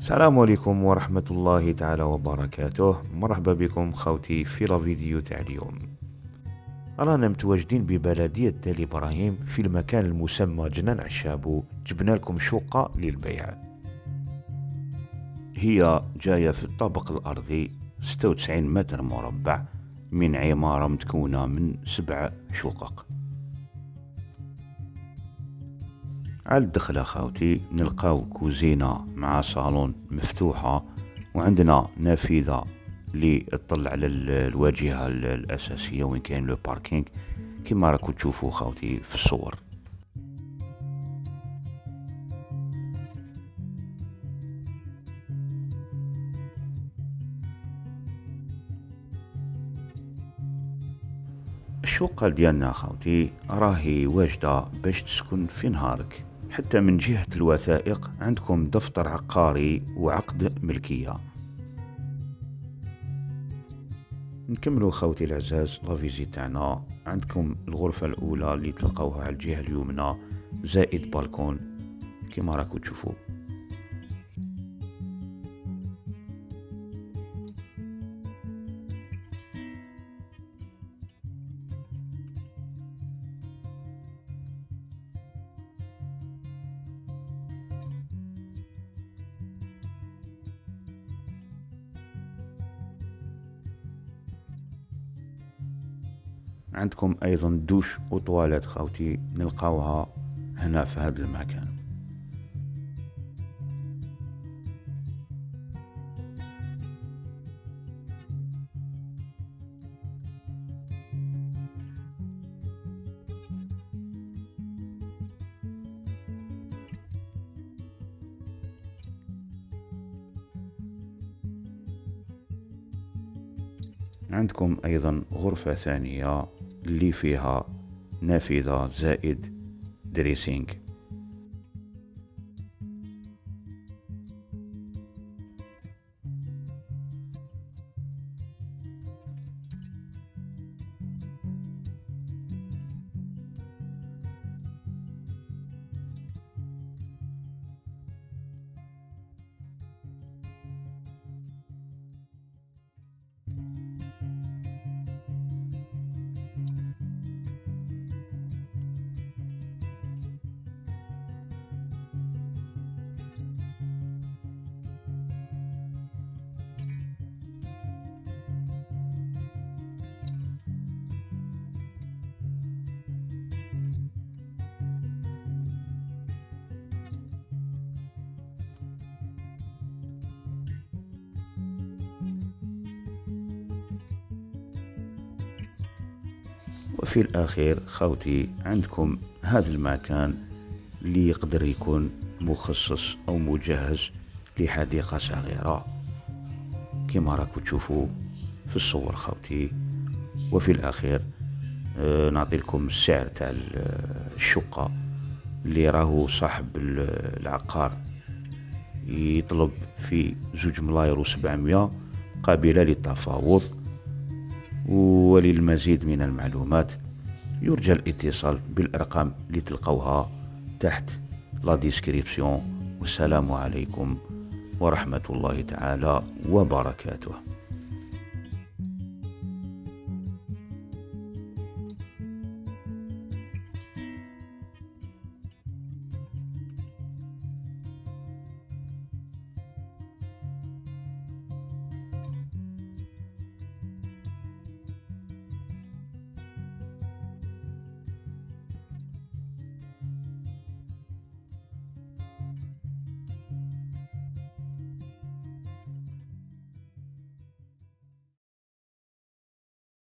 السلام عليكم ورحمة الله تعالى وبركاته. مرحبا بكم خوتي في لا فيديو تاع اليوم. رانا متواجدين ببلدية دال إبراهيم في المكان المسمى جنان عشابو. جبنا لكم شقة للبيع، هي جاية في الطابق الأرضي 96 متر مربع من عمارة متكونة من 7 شقق. على الدخلة خاوتي نلقاو كوزينة مع صالون مفتوحة، وعندنا نافذة اللي تطلع على الواجهة الأساسية وين كاين لو باركينغ كما راكو تشوفوا خاوتي في الصور. الشقة ديالنا خاوتي راهي واجدة باش تسكن في نهارك. حتى من جهة الوثائق عندكم دفتر عقاري وعقد ملكية. نكملوا خوتي العزاز لافيزي تاعنا. عندكم الغرفة الأولى اللي تلقاوها على الجهة اليمنى زائد بالكون كما راكو تشوفوا. عندكم ايضا دوش وطواليت خاوتي نلقاوها هنا في هذا المكان. عندكم ايضا غرفة ثانية اللي فيها نافذة زائد دريسينج. وفي الأخير خوتي عندكم هذا المكان اللي يقدر يكون مخصص أو مجهز لحديقة صغيرة كما راكو تشوفوا في الصور خوتي. وفي الأخير نعطي لكم السعر تاع الشقة اللي راهو صاحب العقار يطلب في 2,700,000 قابلة للتفاوض. وللمزيد من المعلومات يرجى الاتصال بالأرقام اللي تلقوها تحت لا ديسكريبسيون. والسلام عليكم ورحمة الله تعالى وبركاته.